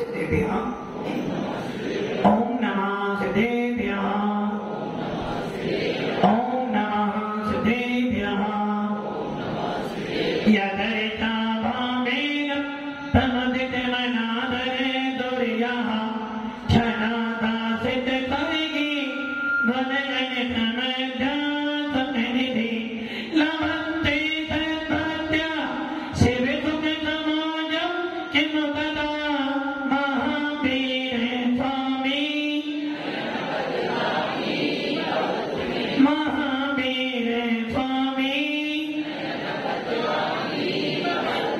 ओम नमः सिद्धेभ्यः ओम नमः सिद्धेभ्यः यदरिता भावेन प्रमदितमनादरे दुर्यः क्षणादा सिद्ध कविगी ध्वनगणितमध्या सतनिधि लभन्ते सत्पत्या शिवसुखसमाजं किमु तदा महावीर स्वामी महावीर स्वामी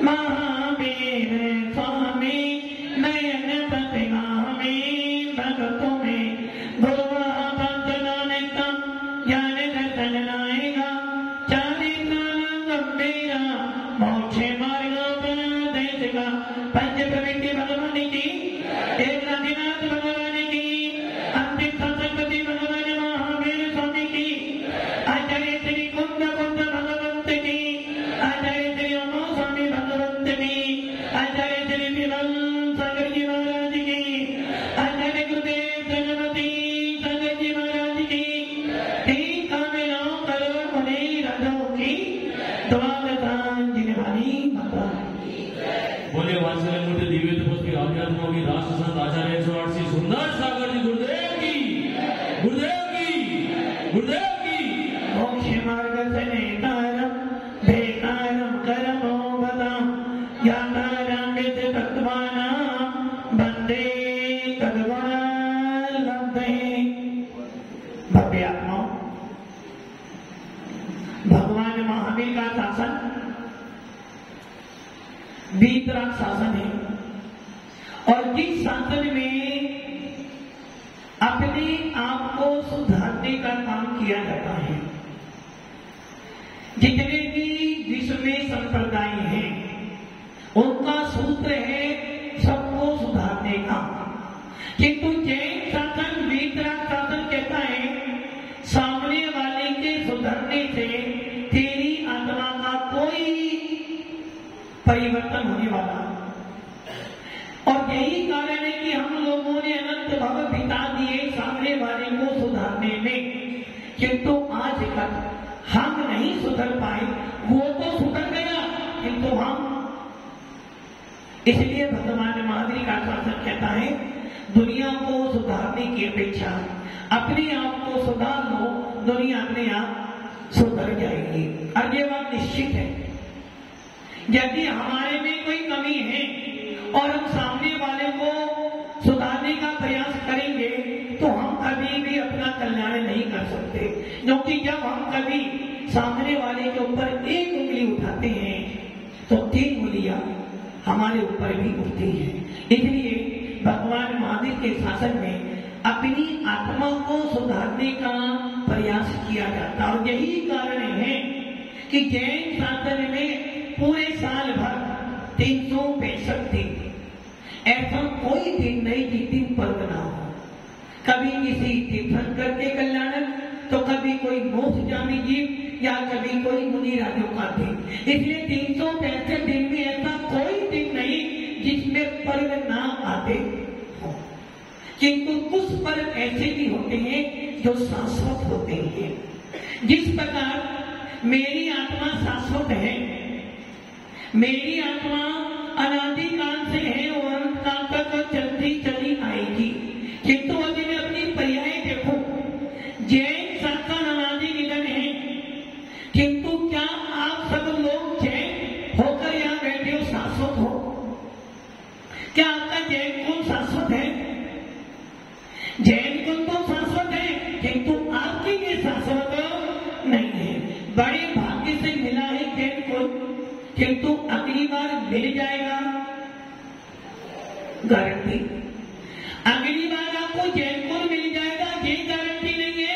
महावीर स्वामी नयन प्रतिगामी भगतों में भुवः पंचनानिकम ज्ञान दर्शन नायिका चारित्राणं गंभीरा मोक्षे मार्गोपदेशिका पंच प्रवृत्ति भगवान की एक नाथ भगवान की अंतिम संपत्ति भगवान महावीर स्वामी की आचार्य श्री कुंद भगवंत की आचार्य श्री अमो स्वामी भगवंत की आचार्य श्री विमल सागर जी महाराज की आचार्य गुरुदेव सरस्वती सागर जी महाराज की तीन कामिलों करोड़ मुनि राजाओं की द्वादशांजलि वाली माता बोले वात्सल्यमूर्ति दिव्य तपस्वी आध्यात्म योगी राष्ट्र संत आचार्य 108 सुंदर सागर जी गुरुदेव की मोक्ष मार्ग से नेतारम भेतारम करमो बदाम यातारम विद भक्तवानां वंदे तद्गुणलब्धे भव्य आत्माओं भगवान महावीर का शासन वीतराग शासन है और जिस शासन में अपने आप को सुधारने का काम किया जाता है। जितने भी विश्व में संप्रदाय हैं उनका सूत्र है सबको सुधारने का, किंतु जैन शासन वीतराग शासन कहता है सामने वाले के सुधरने से तेरी आत्मा का कोई परिवर्तन होने वाला। और यही कारण है कि हम लोगों ने अनंत भव बिता दिए सामने वाले को सुधारने में, किंतु आज तक हम नहीं सुधर पाए। वो तो सुधर गया किंतु हम, इसलिए भगवान महावीर का शासन कहता है दुनिया को सुधारने की अपेक्षा अपने आप को सुधार लो, दुनिया अपने आप सुधर जाएगी। और ये बात निश्चित है, यदि हमारे में कोई कमी है और हम सामने वाले को सुधारने का प्रयास करेंगे तो हम कभी भी अपना कल्याण नहीं कर सकते, क्योंकि जब हम कभी सामने वाले के ऊपर एक उंगली उठाते हैं तो 3 उंगलियां हमारे ऊपर भी उठती हैं। इसलिए भगवान महावीर के शासन में अपनी आत्मा को सुधारने का प्रयास किया जाता है। और यही कारण है कि जैन शासन में पूरे साल भर 365 दिन ऐसा कोई दिन नहीं जिस दिन पर्व ना हो। कभी किसी तीर्थंकर के कल्याण, तो कभी कोई मोक्षगामी जीव या कभी कोई मुनि राजों का दिन। इसलिए 365 दिन में ऐसा कोई दिन नहीं जिसमें पर्व ना आते हो, किंतु कुछ पर्व ऐसे भी होते हैं जो शाश्वत होते हैं। जिस प्रकार मेरी आत्मा शाश्वत है, मेरी आत्मा अनादिकाल से है और अंत काल तक चलती चली आएगी, किंतु यदि मैं अपनी पर्याय देखूं, जैन शासन अनादि निधन है, किंतु क्या आप सब लोग जैन होकर यहाँ बैठे हो शाश्वत हो? क्या आपका जैन कुल शाश्वत है? जैन कुल तो शाश्वत है, किंतु आपके लिए शाश्वत नहीं है। बड़े भाग्य से मिला है जैन कुल, किंतु अगली बार मिल जाएगा गारंटी। अगली बार आपको जैन कुल मिल जाएगा ये गारंटी नहीं है।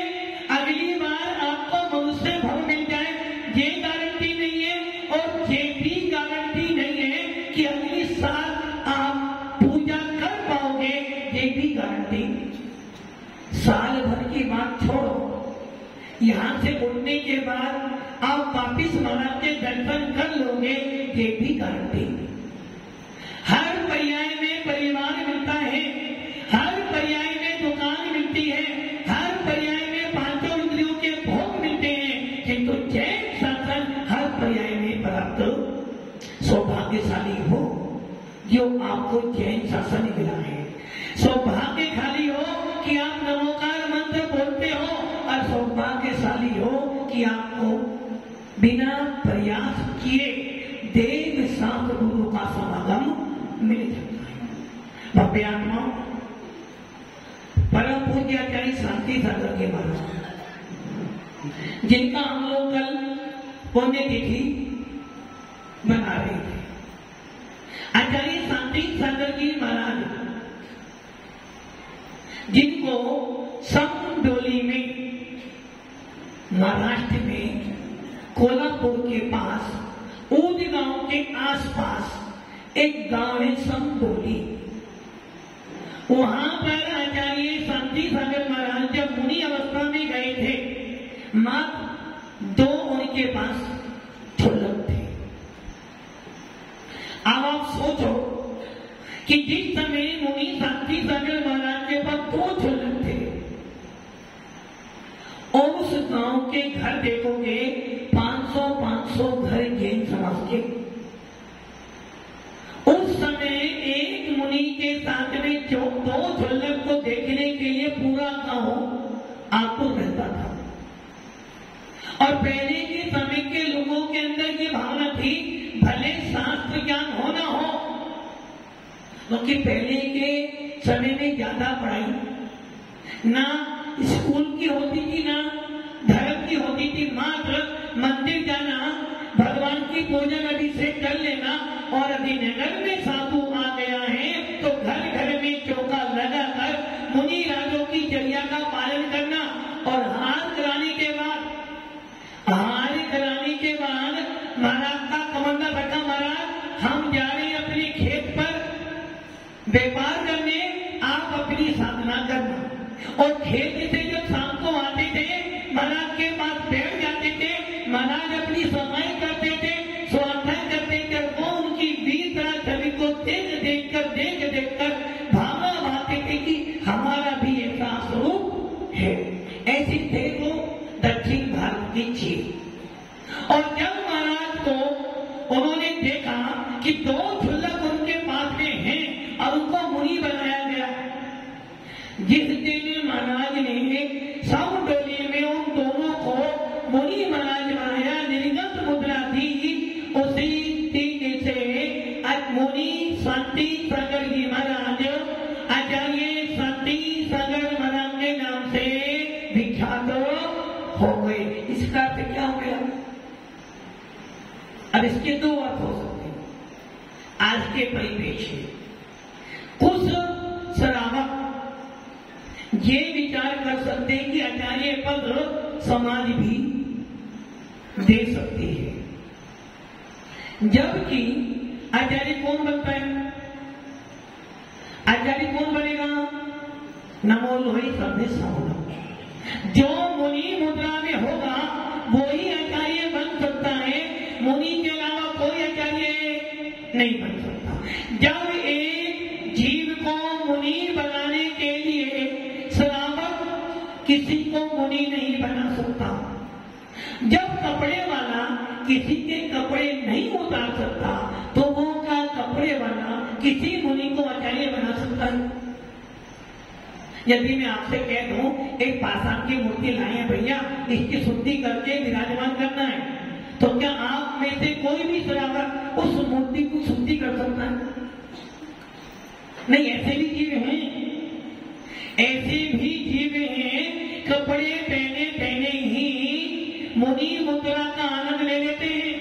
अगली बार आपको मनुष्य भव मिल जाए ये गारंटी नहीं है। और ये भी गारंटी नहीं है कि अगली साल आप पूजा कर पाओगे, ये भी गारंटी। साल भर की बात छोड़ो, यहाँ से उठने के बाद आप वापिस महाराज के दर्शन कर लोगे, ये भी गारंटी। हर पर्याय में परिवार मिलता जैन शासन मिला है। सौभाग्यशाली हो कि आप नमोकार मंत्र बोलते हो और सौभाग्यशाली हो कि आपको बिना प्रयास किए देव सात गुरु का समागम मिल जाता है। भव्य आत्मा परम पूज्य आचार्य शांति सागर के महाराज, जिनका हम लोग कल पुण्यतिथि मना रहे थे। आचार्य शांति सागर जी महाराज, जिनको समडोली में महाराष्ट्र में कोल्हापुर के पास ऊद गांव के आसपास एक गांव है समडोली, वहां पर आचार्य शांति सागर महाराज जब मुनि अवस्था में गए थे, मात्र 2 उनके पास ढोलक थे। अब आप सोचो कि जिस समय मुनि शांति सागर महाराज के पास 2 ढोलक थे और उस गांव के घर देखोगे 500 घर जैन समाज के। उस समय एक मुनि के साथ में जो 2 ढोलक को देखने के लिए पूरा गांव आतुर रहता था। और पहले के समय के लोगों के अंदर ये भावना थी, भले शास्त्र ज्ञान हो ना हो, क्योंकि पहले के समय में ज्यादा पढ़ाई ना स्कूल की होती थी ना धर्म की होती थी, मात्र मंदिर जाना, भगवान की पूजन अभिषेक कर लेना। और अभी नगर में साधु आ गया है तो घर घर में चौका लगाकर मुनि राजों की चर्या का पालन करना। और हार कराने के बाद महाराज का कमंडल रखा, महाराज हम जा रहे हैं अपने खेत पर व्यापार करने, आप अपनी साधना करना। और खेत से जब शाम को आते थे महाराज के पास बैठ जाते थे, महाराज अपनी सफाई करते थे, स्वाध्याय करते थे। वो उनकी 20 छवि को देख कर भावना भाते थे कि हमारा भी ऐसा स्वरूप है। ऐसी थे वो दक्षिण भारत की चीज। और जब महाराज को उन्होंने देखा कि 2 ढोलक उनके पास में हैं और उनको मुनि बनाया गया, जिस दिन महाराज ने समडोली में उन दोनों को मुनि महाराज बनाया, निर्गत मुद्रा दी, उसी दिन से मुनि शांति सागर जी महाराज आचार्य शांति सागर महाराज के नाम से विख्यात हो गए। इसका अर्थ क्या हो गया? अब इसके 2 अर्थ हो सकते हैं। आज के परिप्रेक्ष्य कुछ श्रावक ये विचार कर सकते हैं कि आचार्य पद समाज भी दे सकती है, जबकि आचार्य कौन बनता है? आचार्य कौन बनेगा? नमो लोही सबने समझा। जो मुनि मुद्रा में होगा वो ही आचार्य बन सकता है, मुनि के अलावा कोई आचार्य नहीं बन सकता। जब एक जीव को मुनि बनाने के लिए श्रावक किसी को मुनि नहीं बना सकता, जब कपड़े वाला किसी के कपड़े नहीं उतार सकता, तो वो क्या कपड़े वाला किसी मुनि को आचार्य बना सकता है? यदि मैं आपसे कह दूं एक पाषाण की मूर्ति लाए हैं भैया, इसकी शुद्धि करके विराजमान करना है, तो क्या आप में से कोई भी श्रावक उस मूर्ति को शुद्धि कर सकता है? नहीं, ऐसे भी जीव हैं, ऐसे भी जीव हैं, कपड़े पहने ही मुनि मुद्रा का आनंद ले लेते हैं।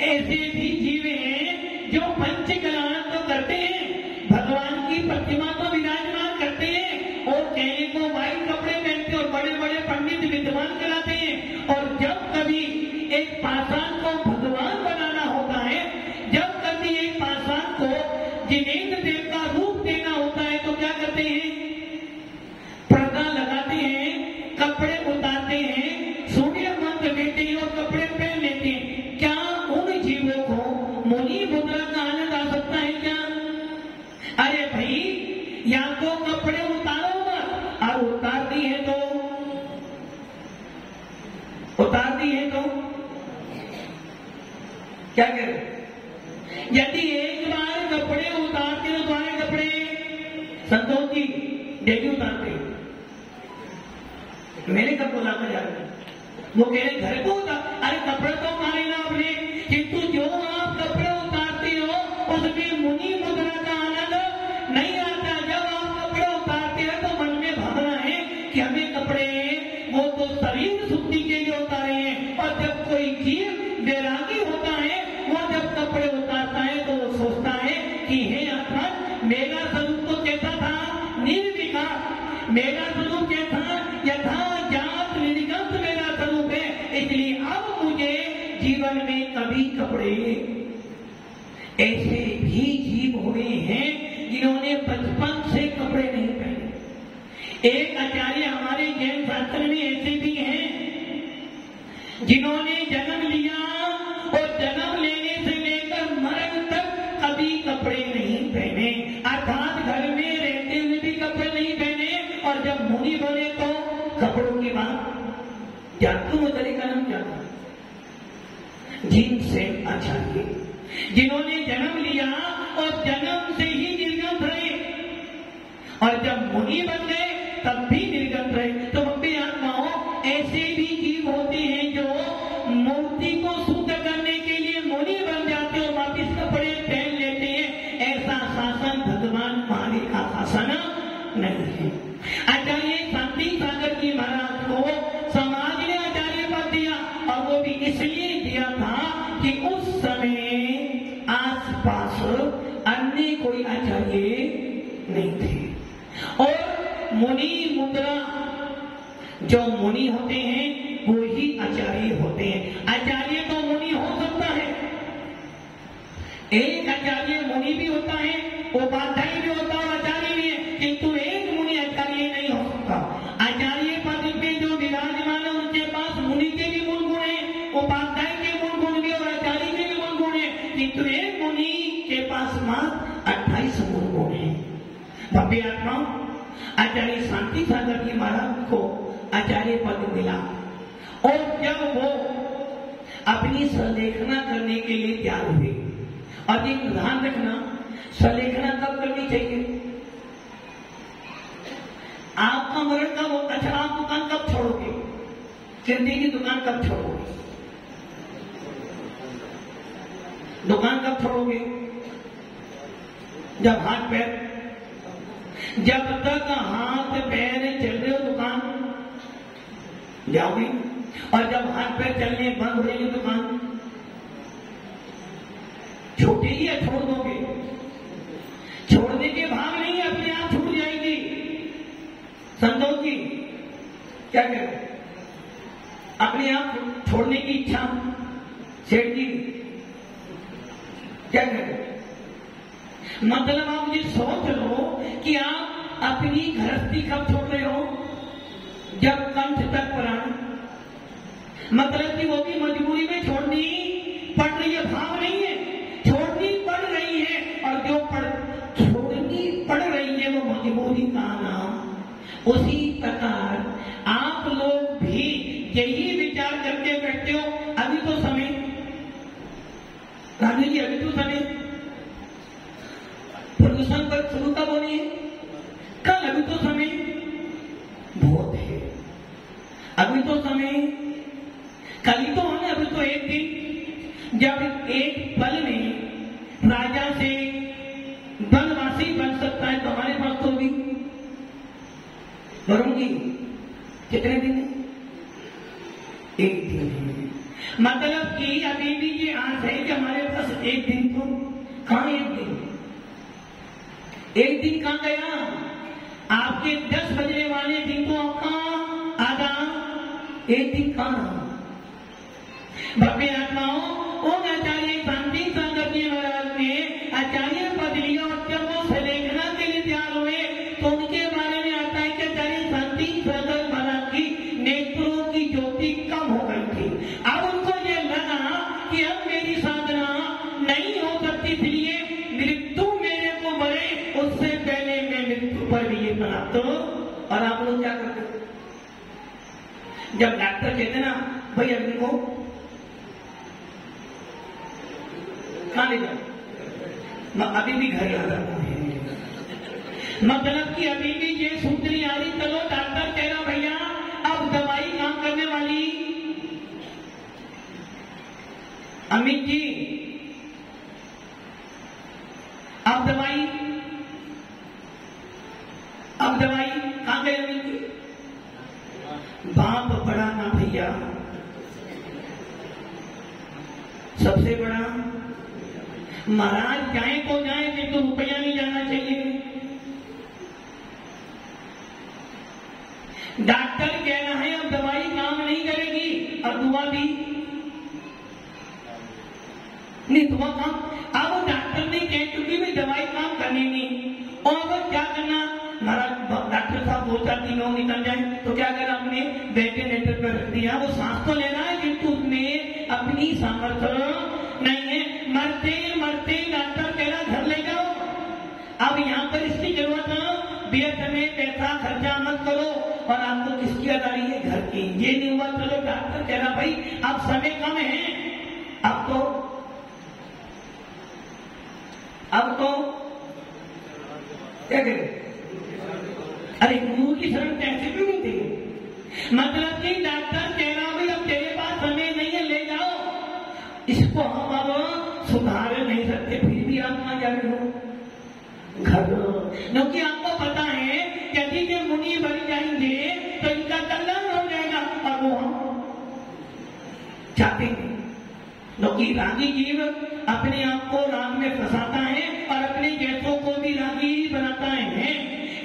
ऐसे भी जीव हैं जो पंचकलान तो करते हैं, भगवान की प्रतिमा तो विराजमान करते हैं और कहने को वाइट कपड़े पहनते और बड़े बड़े पंडित विद्वान कराते हैं। और जब कभी एक पाषाण को भगवान बनाना होता है, जब कभी एक पाषाण को जिनेन्द्र देव का रूप देना होता है, तो क्या करते हैं? पर्दा लगाते हैं, कपड़े उतारते हैं, सूर्य मंत्र देते हैं और कपड़े पहन लेते हैं। क्या उन जीवों को मुनि मुद्रा का आनंद आ सकता है क्या? अरे भाई, या तो कपड़े उतारो मत, और उतार दी है तो क्या करें? यदि एक बार कपड़े उतारते हो, तुम्हारे कपड़े संतोष जी डेली उतारते, मैंने कब बोला था यार, वो कह रहे घर को उतार, अरे कपड़े तो उतारे ना आपने, किंतु जो आप कपड़े उतारते हो उसमें मुनि मुद्रा का आनंद नहीं आता। जब आप कपड़े उतारते हैं तो मन में भावना है कि हमें कपड़े वो तो शरीर शुद्धि के लिए उतारे हैं, और जब कोई जीव वैरागी होता है वो जब कपड़े उतारता है तो वो सोचता है कि हे आत्मा, मेरा स्वरूप तो कैसा था, निर्विकार, मेरा स्वरूप कैसा यथा जात निर्गत मेरा स्वरूप है, इसलिए अब मुझे जीवन में कभी कपड़े। ऐसे भी जीव हुए हैं जिन्होंने बचपन से कपड़े नहीं पहने। एक आचार्य हमारे जैन शास्त्र में ऐसे भी हैं जिन्होंने जन्म लिया और जन्म लेने से लेकर मरण तक कभी कपड़े नहीं पहने, अर्थात घर में रहते हुए भी कपड़े नहीं पहने, और जब मुनि बने तो कपड़ों की बात जानते हो, तरीका नाम क्या था, जिनसे आचार्य, जिन्होंने जन्म लिया और जन्म से ही निर्गत रहे, और जब मुनि बन गए तब भी निर्गत रहे। तो अपने आत्माओं ऐसे भी जीव होते हैं जो मूर्ति को शुद्ध करने के लिए मुनि बन जाते और वापिस कपड़े पहन लेते हैं। ऐसा शासन भगवान माने का शासन नहीं है। आचार्य शांति सागर जी महाराज को समाज ने आचार्य पद दिया, और वो भी इसलिए दिया था कि उस समय आसपास अन्य कोई आचार्य नहीं थे, और मुनि मुद्रा, जो मुनि होते हैं वो ही आचार्य होते हैं। आचार्य तो मुनि हो सकता है, एक आचार्य मुनि भी होता है, उपाध्याय भी होता है, आचार्य भी है, किंतु एक मुनि आचार्य नहीं हो सकता। आचार्य पद पे जो विराजमान है उनके पास मुनि के भी गुण गुण है, उपाध्याय के गुण भी और आचार्य के भी गुण गुण है, किंतु एक मुनि के पास मात्र 28 गुण गुण है। भव्य आत्मा आचार्य शांति सागर जी महाराज को आचार्य पद मिला, और जब वो अपनी सलेखना करने के लिए तैयार हुए, और एक ध्यान रखना, सलेखना कब करनी चाहिए, आपका मरण कब हो, अच्छा आप दुकान कब छोड़ोगे, किरती की दुकान कब छोड़ोगे, दुकान कब छोड़ोगे, जब हाथ पैर, जब तक हाथ पैर चल रहे हो दुकान जाओगे, और जब हाथ पैर चलने बंद हो जाएगी दुकान छूटेगी या छोड़ दोगे, छोड़ने के भाव नहीं, अपने आप छूट जाएगी। संतोष जी क्या करें, अपने आप छोड़ने की इच्छा, सेठ जी क्या करें, मतलब आप ये सोच लो कि आप अपनी गृहस्थी कब छोड़ रहे हो, जब कंठ तक प्राण, मतलब कि वो भी मजबूरी में छोड़नी पड़ रही है, भाव नहीं है, छोड़नी पड़ रही है, और जो छोड़नी पड़ रही है वो मजबूरी का नाम। उसी प्रकार आप लोग भी यही विचार करके बैठते हो, अभी तो समय, राजू जी अभी तो समय, प्रदूषण पर शुरू कब होनी है, कल, अभी तो समय बहुत है, अभी तो समय, कल ही तो होना, अभी तो एक दिन, जब एक पल में राजा से वनवासी बन सकता है, तो हमारे पास तो भी वरुण जी कितने दिन है, एक दिन है, मतलब कि अभी भी ये आस है कि हमारे पास एक दिन, तो कहां एक दिन, एक दिन कहां गया, आपके 10 बजने वाले दिन तो आपका आधा, एक दिन कहां। भव्य आत्माओं, उन आचार्य शांति सागर जी महाराज ने आचार्य पद लिया, और जब वो सलेखना के लिए तैयार हुए तो उनके बारे में आता है कि आचार्य शांति सागर महाराज की नेत्रों की ज्योति कम हो गई थी। अब उनको ये लगा कि अब मेरी साधना नहीं हो सकती, इसलिए मृत्यु मेरे को मरे उससे पहले मैं मृत्यु पर भी ये प्राप्त हो। और आप लोग क्या करते, जब डॉक्टर कहते ना भाई अभी को कहां ले जाओ, मैं अभी भी घर आ रहा हूं, मतलब कि अभी भी ये सूचनी आ रही, चलो डॉक्टर कह रहा भैया अब दवाई काम करने वाली। अमित जी अब दवाई कहां गए अमित जी? बाप बड़ा ना भैया, सबसे बड़ा। महाराज जाए तो जाए, फिर तो रुपया नहीं जाना चाहिए। डॉक्टर कह रहा है अब दवाई काम नहीं करेगी, अब दुआ भी नहीं, दुआ काम। अब डॉक्टर ने कह चुकी भी दवाई काम करनी नहीं, और अब क्या करना? महाराज डॉक्टर साहब 2-4 दिन और निकल जाए तो क्या करना? अपने वेंटिलेटर पर रख दिया। वो सांस तो ले रहा है किंतु उसमें अपनी सामर्थ्य नहीं है। मरते मरते डॉक्टर कह रहा घर ले जाओ, अब यहाँ पर इसकी जरूरत है, व्यर्थ में पैसा खर्चा मत करो। और आपको किसकी अदारी है? घर की। ये नहीं हुआ, चलो डॉक्टर कह रहा भाई अब समय कम है, अब तो क्या करें? अरे गुरु की शरण कैसे क्यों नहीं देंगे? मतलब कि डॉक्टर कह रहा भाई अब तेरे पास समय नहीं है, ले जाओ इसको, हम अब सुधार नहीं सकते, फिर भी आप कहां जा रहे हो? घर। क्योंकि आपको पता है यदि ये मुनि बन जाएंगे तो इनका कल्याण हो जाएगा, और वो हम चाहते हैं। क्योंकि रागी जीव अपने आप को राग में फंसाता है और अपने जैसों को भी रागी बनाता है।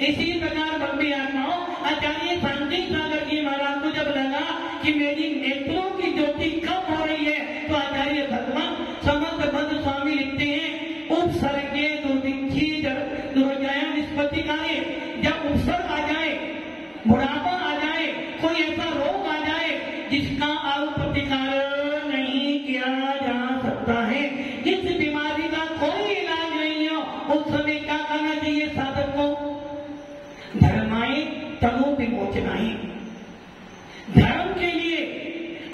इसी प्रकार बंबी आत्माओं आचार्य शांति सागर जी महाराज को जब लगा कि मेरी नेत्रों की ज्योति कम हो रही है, तो आचार्य भगवान समस्त बंधु स्वामी लिखते हैं उपसर्गे दुर्भिक्षी दुर्जया निष्पत्ति कार्य। जब उपसर्ग आ जाए, बुढ़ापा आ जाए, कोई ऐसा रोग आ जाए जिसका अब प्रतिकार नहीं किया जा सकता है, जिस बीमारी का कोई इलाज नहीं हो, उस समय क्या करना चाहिए साधक को? धर्माए तनु विमोचनाए, धर्म के लिए,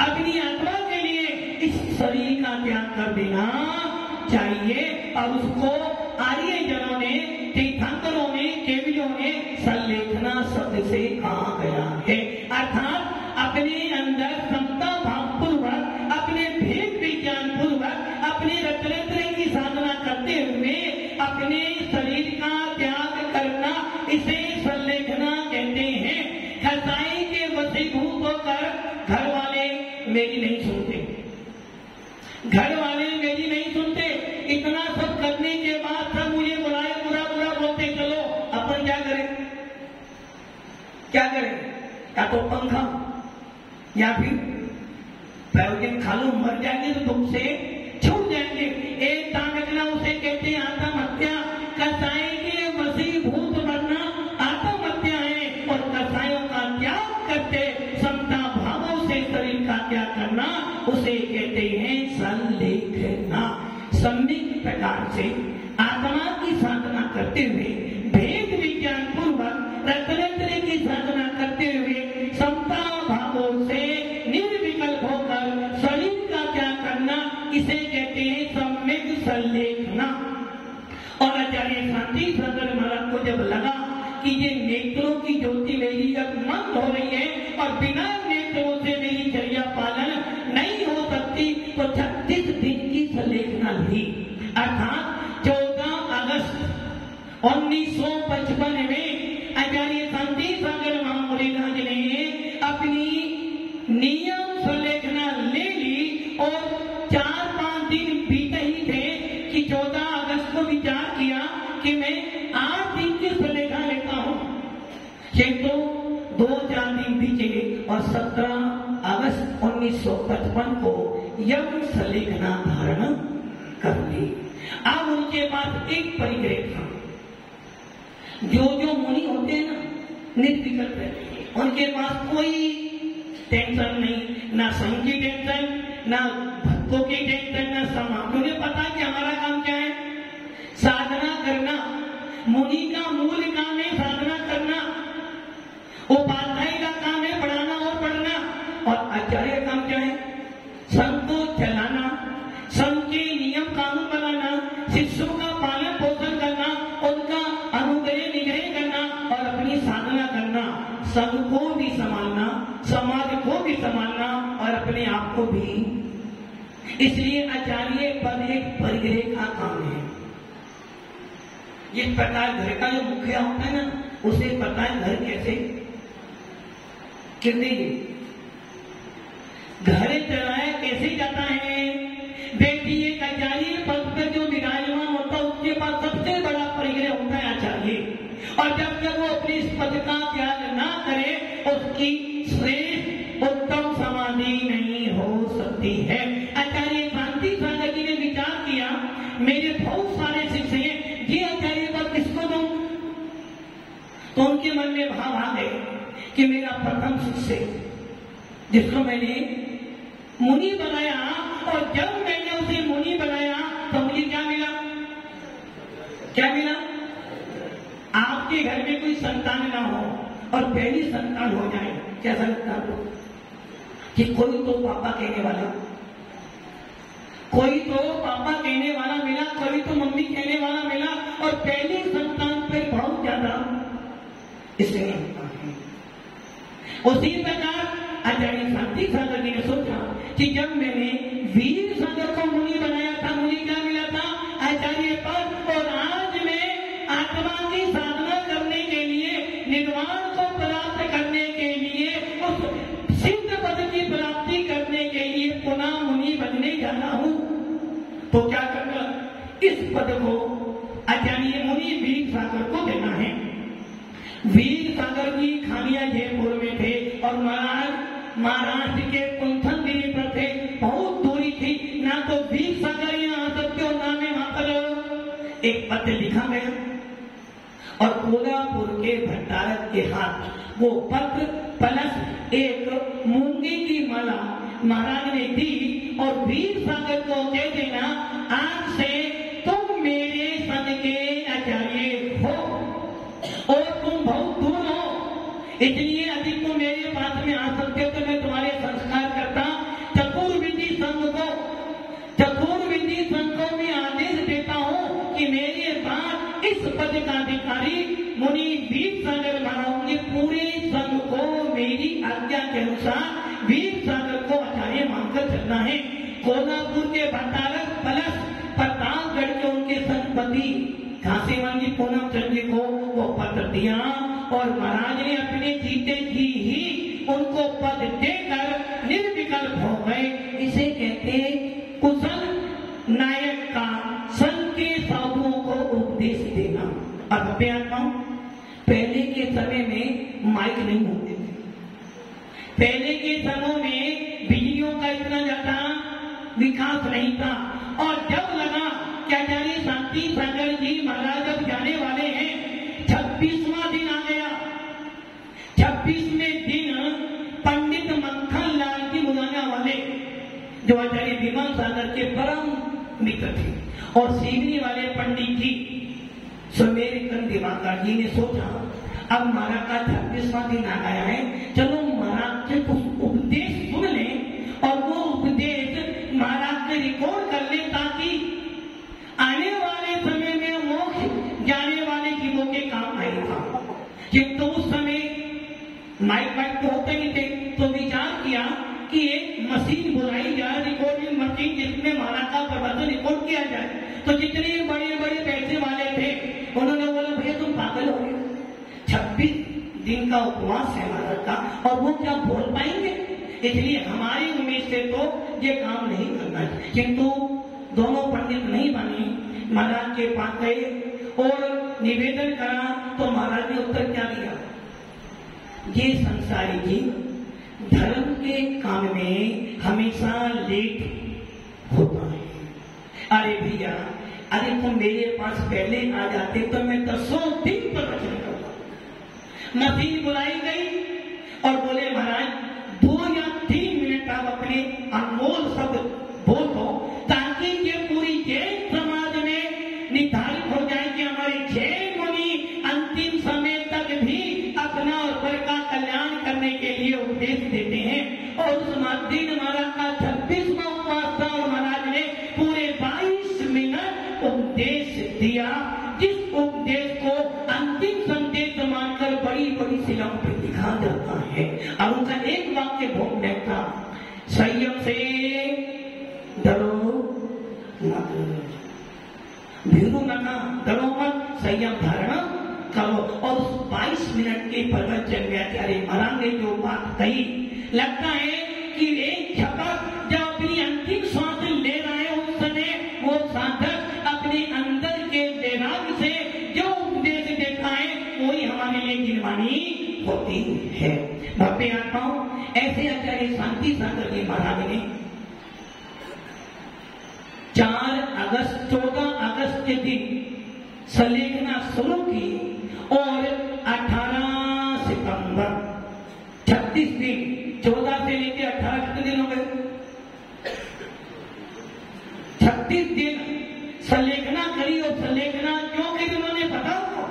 अपनी आत्मा के लिए इस शरीर का त्याग कर देना चाहिए। और उसको आर्य जनों ने, तीर्थंकरों ने, केवलियों ने संलेखना शब्द से कहा गया है। अर्थात अपने अंदर समता भाव पूर्वक, अपने भेद विज्ञान पूर्वक, अपने रत्नत्रय की साधना करते हुए अपने शरीर का त्याग करना, इसे संलेखना कहते हैं। खसाई के वशीभूत होकर घर वाले मेरी नहीं सुनते, घर वाले मेरी नहीं सुनते, इतना सब करने के बाद सब मुझे बुलाए, बुरा बुरा बोलते, चलो अपन क्या करें? क्या करें? या तो पंखा या फिर प्रयोजन खा लो, मर जाएंगे तो तुमसे छूट जाएंगे। एक तानकना उसे कहते हैं आत्महत्या। कसाई के वशीभूत बनना आत्महत्या है, और कसायों का त्याग करते समता भावों से शरीर का त्याग करना उसे कहते हैं संलेखना। सम्यक प्रकार से आत्मा की साधना करते हुए, भेद विज्ञान पूर्वक रत्नत्रय की साधना करते हुए, समता भावों से निर्विकल्प होकर शरीर का त्याग करना, इसे कहते हैं सम्यक संलेखना। और आचार्य शांति सागर महाराज को जब लगा कि ये नेत्रों की ज्योति मेरी अब मंद हो रही है और बिना नेत्रों से मेरी चर्या पालन नहीं हो सकती, तो 36 दिन की संलेखना ली। अर्थात 14 अगस्त 1955 में आचार्य शांति सागर महामुनिराज ने अपनी नियम संलेखना ले ली, और 4-5 दिन बीते ही थे कि 14 अगस्त को विचार किया कि मैं 8 दिन की संलेखना लेता हूं। तो 2-4 दिन बीते और 17 अगस्त 1955 को यम संलेखना धारण कर ली। अब उनके पास एक परिग्रह था। जो मुनि होते हैं ना, निर्विकल्प रहते हैं, उनके पास कोई टेंशन नहीं, ना संघ की टेंशन, ना भक्तों की टेंशन, ना समाज। उन्हें पता कि हमारा काम क्या है? साधना करना। मुनि का मूल काम है साधना करना, उपाध्याय का काम है पढ़ाना और पढ़ना, और आचार्य का काम क्या है? संघ को चलाना, संघ के नियम कानून बनाना, शिष्यों का पालन पोषण करना, उनका अनुग्रह निग्रह संघ को भी संभालना, समाज को भी संभालना और अपने आप को भी। इसलिए आचार्य पद एक परिग्रह का काम है। जिस प्रकार घर का जो मुखिया होता है ना, उसे पता है घर कैसे कितने घर चलाया कैसे जाता है। व्यक्ति एक आचार्य पद पर जो विराजमान होता है उसके पास सबसे बड़ा परिग्रह होता है आचार्य। और जब तक वो अपने इस पद का त्याग ना करे उसकी श्रेष्ठ उत्तम समाधि नहीं हो सकती है। आचार्य शांति सागर जी ने विचार किया, मेरे बहुत सारे शिष्य हैं, ये आचार्य पद किसको दूं? तो उनके मन में भाव आ गए कि मेरा प्रथम शिष्य जिसको मैंने मुनि बनाया, और जब मैंने उसे मुनि बनाया तो मुझे क्या मिला? क्या मिला? आपके घर में कोई संतान ना हो और पहली संतान हो जाए, क्या संतान हो कि कोई तो पापा कहने वाला, कोई तो पापा कहने वाला मिला, कोई तो मम्मी कहने वाला मिला, और पहली संतान पे बहुत ज्यादा इसलिए उसी प्रकार आचार्य शांति सागर जी ने सोचा कि जब मैंने वीर सागर को मुनि बनाया था, मुझे क्या मिला था? आचार्य पद। और आज मैं आत्मा की साधना करने के लिए, निर्वाण को प्राप्त करने के लिए, उस सिद्ध पद की प्राप्ति करने के लिए पुनः मुनि बनने जाना हूं। तो क्या करना? इस पद को आचार्य मुनि वीर सागर को देना है। वीर सागर जी खानिया जयपुर में थे और महाराष्ट्र के कुंथनगिरी पर थे, बहुत दूरी थी, ना तो वीर सागर यहाँ आ सकते हो, ना में वहां पर एक पत्र लिखा गया और कोल्हापुर के भंडारक के हाथ वो पत्र प्लस एक मूंगे की माला महाराज ने दी और वीर सागर को कह देना, आज से तुम मेरे संग के आचार्य हो और तुम बहुत दूर हो, इसलिए यदि तुम मेरे पास में आ सकते हो तो मैं तुम्हारे संस्कार करता। चतुर्विधि संघ को मैं आदेश देता हूं कि मेरे बाद इस पद का अधिकारी मुनि वीर सागर बनाऊंगे। पूरे संघ को मेरी आज्ञा के अनुसार वीर सागर को आचार्य मानकर चलना है। कोल्हापुर के भंडारक प्लस प्रतापगढ़ के उनके संपत्ति घासीवाल जी पूनम चंद जी को वो पत्र दिया और महाराज ने अपने जीते जी ही उनको पद देकर निर्विकल्प हो गए। इसे कहते कुशल नायक का संघ के साधुओं को उपदेश देना। अब पहले के समय में माइक नहीं होते थे, पहले के समय में बिजलियों का इतना ज्यादा विकास नहीं था, और जब लगा कि आचार्य शांति सागर जी महाराज अब जाने वाले हैं, 26वां दिन आ गया। 26वें दिन पंडित मक्खन लाल जी मुलाना वाले जो आचार्य विमल सागर के परम मित्र थे और सीवनी वाले पंडित जी सुमेरकंद दिवाकर जी ने सोचा अब महाराज का 26वां दिन आ गया है, चलो महाराज से कुछ उपदेश सुन लें और वो उपदेश महाराज से रिकॉर्ड कर ले ताकि आने वाले समय में मोक्ष जाने वाले जीवों के काम आएगा। किंतु उस समय माइक तो होते नहीं थे, तो विचार किया कि एक मशीन बुलाई जाए, रिकॉर्डिंग मशीन, जिसमें महाराज का प्रवचन रिकॉर्ड किया जाए। तो जितने बड़े बड़े पैसे वाले थे उन्होंने बोला भैया तुम पागल हो गए, 26 दिन का उपवास है महाराज का और वो क्या बोल पाएंगे, इसलिए हमारी उम्मीद से तो ये काम नहीं करना है। किंतु दोनों पंडित नहीं बने, महाराज के पास गए और निवेदन करा तो महाराज ने उत्तर क्या दिया, ये संसारी जी धर्म के काम में हमेशा लेट होता है। अरे भैया, अरे तुम मेरे पास पहले आ जाते तो मैं 10 दिन प्रवचन करता। मशीन बुलाई गई और बोले महाराज 2 या 3 मिनट आप अपने अनमोल शब्द बोल दो ताकि ये पूरी जैन समाज में निर्धारित हो जाए कि हमारे जैन मुनि अंतिम समय तक भी अपना और पर का कल्याण करने के लिए उपदेश देते हैं। और उस दिन महाराज का 26वां उपवास था और महाराज ने पूरे 22 मिनट उपदेश दिया, जिस उपदेश को अंतिम संदेश मानकर बड़ी बड़ी शिलाओं पर लिखा जाता है। और उनका एक वाक्य बहुत नेक था, संयम से डरो मत, भीरू नका डरो मत, संयम धारण करो। और उस 22 मिनट के प्रवचन में आचार्य महाराज ने जो बात कही, लगता है कि एक झपक जब अपनी अंतिम श्वास ले रहा है उस समय वो साधक अपने अंदर के दिमाग से जो उपदेश देता है वही हमारे लिए गिनवानी होती है। भव्य आत्माओं, ऐसे आचार्य शांति सागर जी महाराज ने 14 अगस्त के दिन सलेखना शुरू की और 18 सितंबर 36 दिन, 14 से लेकर 18 कितने दिन हो गए? 36 दिन सलेखना करी। और सलेखना क्यों करी उन्होंने पता हो,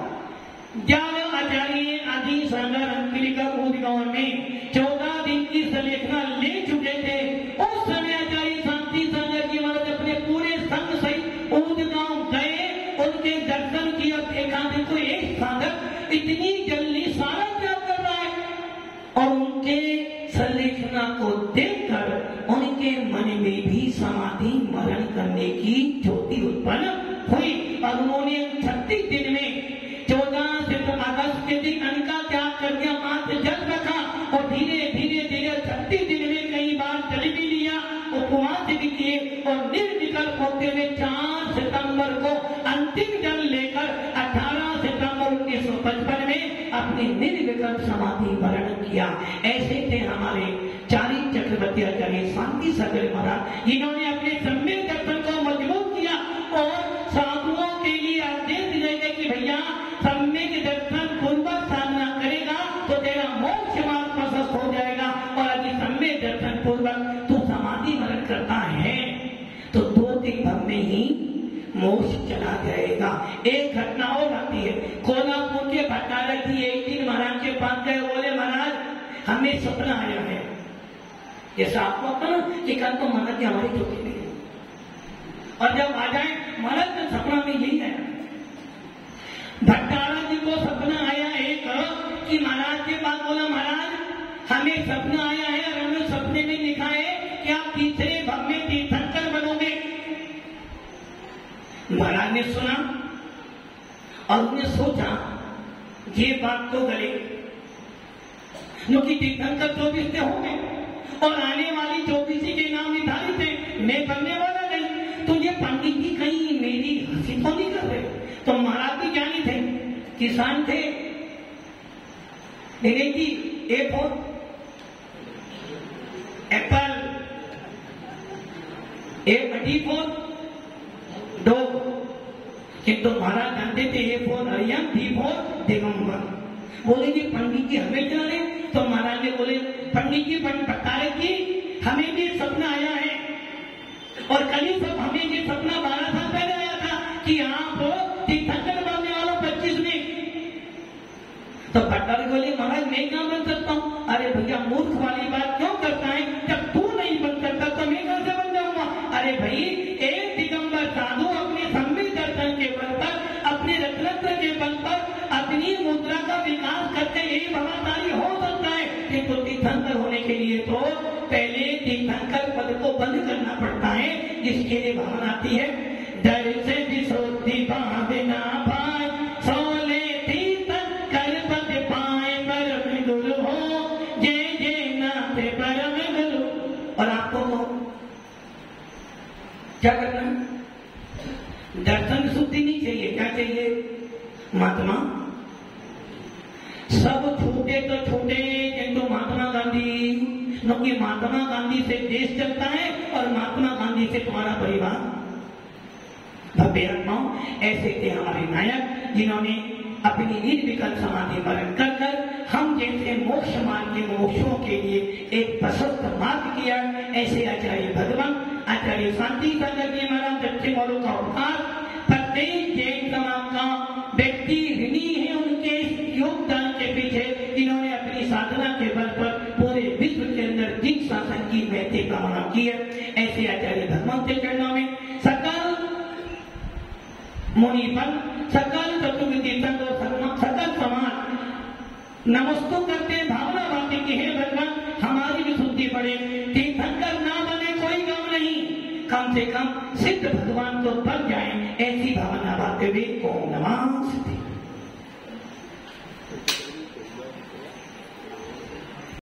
जब आचार्य आदि सागर अंकिलिका ऊदगांव में 14 दिन की सलेखना ले चुके थे, उस समय आचार्य शांति सागर जी महाराज अपने पूरे संघ सहित ऊदगांव गए, उनके दर्शन किया। देखा देखो एक साधक इतनी जल्दी सारा त्याग कर रहा है, और उनके सलेखना को देखकर उनके मन में भी समाधि मरण करने की ज्योति उत्पन्न हुई। और उन्होंने 36 दिन में 14 अगस्त के दिन अन्न का त्याग कर दिया, मात्र जल रखा और धीरे धीरे 36 दिन में कई बार जल भी लिया, उपवास भी किए और निर्विकल्प होते हुए 4 सितंबर को अंतिम जल लेकर 18 सितंबर 1955 में अपनी निर्विकल्प समाधि वर्ण किया। ऐसे थे हमारे चारी चक्रवर्ती आचार्य शांति सागर महाराज, इन्होंने अपने सम्यक दर्शन को मजबूत किया और साधुओं के लिए आदेश दिए गए कि भैया सम्यक दर्शन पूर्वक साधना करेगा तो तेरा मोक्ष मार्ग प्रशस्त हो जाएगा, और यदि सम्यक दर्शन पूर्वक तू समाधि वर्ण करता है तो 2 दिन भर में ही मोक्ष चला जाएगा। एक घटना और आती है, कोल्हापुर के भट्टारक जी एक दिन महाराज के पास गए, बोले महाराज हमें सपना आया है, जैसा आपको अपना कि कल तो महाराज जी हमारी चौकी में, और जब आ जाए महाराज का सपना में यही है। भट्टारक जी को सपना आया एक कि महाराज के पास बोला महाराज हमें सपना आया है और हमें सपने में लिखा है कि आप तीसरे भाग में तीर्थंकर बनोगे। महाराज ने सुना और उन्हें सोचा ये बात तो गले, क्योंकि तीर्थंकर 24 से होंगे और आने वाली 24 के नाम निर्धारित है, मैं बनने वाला नहीं, तो ये पंडित जी कहीं मेरी हंसी तो नहीं कर रहे। तो महाराज भी ज्ञानी थे, किसान थे, देखिए जी A4 एप्पल, D4 डॉग, किंतु महाराज जानते थे A4 हरियम, D4 दिगंबर। बोले जी पंडित जी हमें क्या रहे, तो महाराज ने बोले पंडित जी भट्टारक जी हमें भी सपना आया है, और कल ही सब हमें ये सपना 12 साल पहले आया था कि आप तीर्थंकर बनने वालों 25 में। तो भट्टारक बोले महाराज मैं क्या बन सकता हूँ? अरे भैया मूर्ख वाली बात क्यों करता है, जब तू नहीं बन सकता तो मैं कहां से बन जाऊंगा? अरे भाई एक दिगंबर साधु अपने सम्यक दर्शन के बल पर, अपने रत्नत्र के बल पर अपनी मुद्रा का विकास करके यही भवाचारी हो सकता है, किंतु तीर्थंकर होने के लिए तो पहले तीर्थंकर पद को बंद करना पड़ता है, जिसके लिए भावना आती है डर से विशोधि बांधना भाई, सोले तीर्थंकर पद पाए परम गुरु हो, जय जय नाथ परम गुरु। और आपको क्या करना है? दर्शन शुद्धि नहीं चाहिए, क्या चाहिए? महात्मा सब छूटे तो छूटे, किंतु महात्मा गांधी, क्योंकि महात्मा गांधी से देश चलता है और महात्मा गांधी से तुम्हारा परिवार। भव्य आत्माओं, ऐसे थे हमारे नायक जिन्होंने अपनी निर्विकल्प समाधि वर्ण कर हम जैसे मोक्ष मार्ग के मोक्षों के लिए एक प्रशस्त मार्ग किया। ऐसे आचार्य भगवान, आचार्य शांति सागर जी महाराज दक्षिण वालों का उपकार, प्रत्येक जैन समाज का व्यक्ति ऋणी है उनके योगदान के पीछे, जिन्होंने अपनी साधना के बल पर पूरे विश्व के अंदर जिन शासन की महती कामना की है। ऐसे आचार्य भगवान के चरणों में सकल मुनिपन, सकल चतुर्विधि संघ और सकल समाज नमस्तु करते भावना कि हे भगवान हमारी भी शुद्धि बढ़े, तीर्थंकर ना बने कोई गम नहीं, कम से कम सिद्ध भगवान को बंद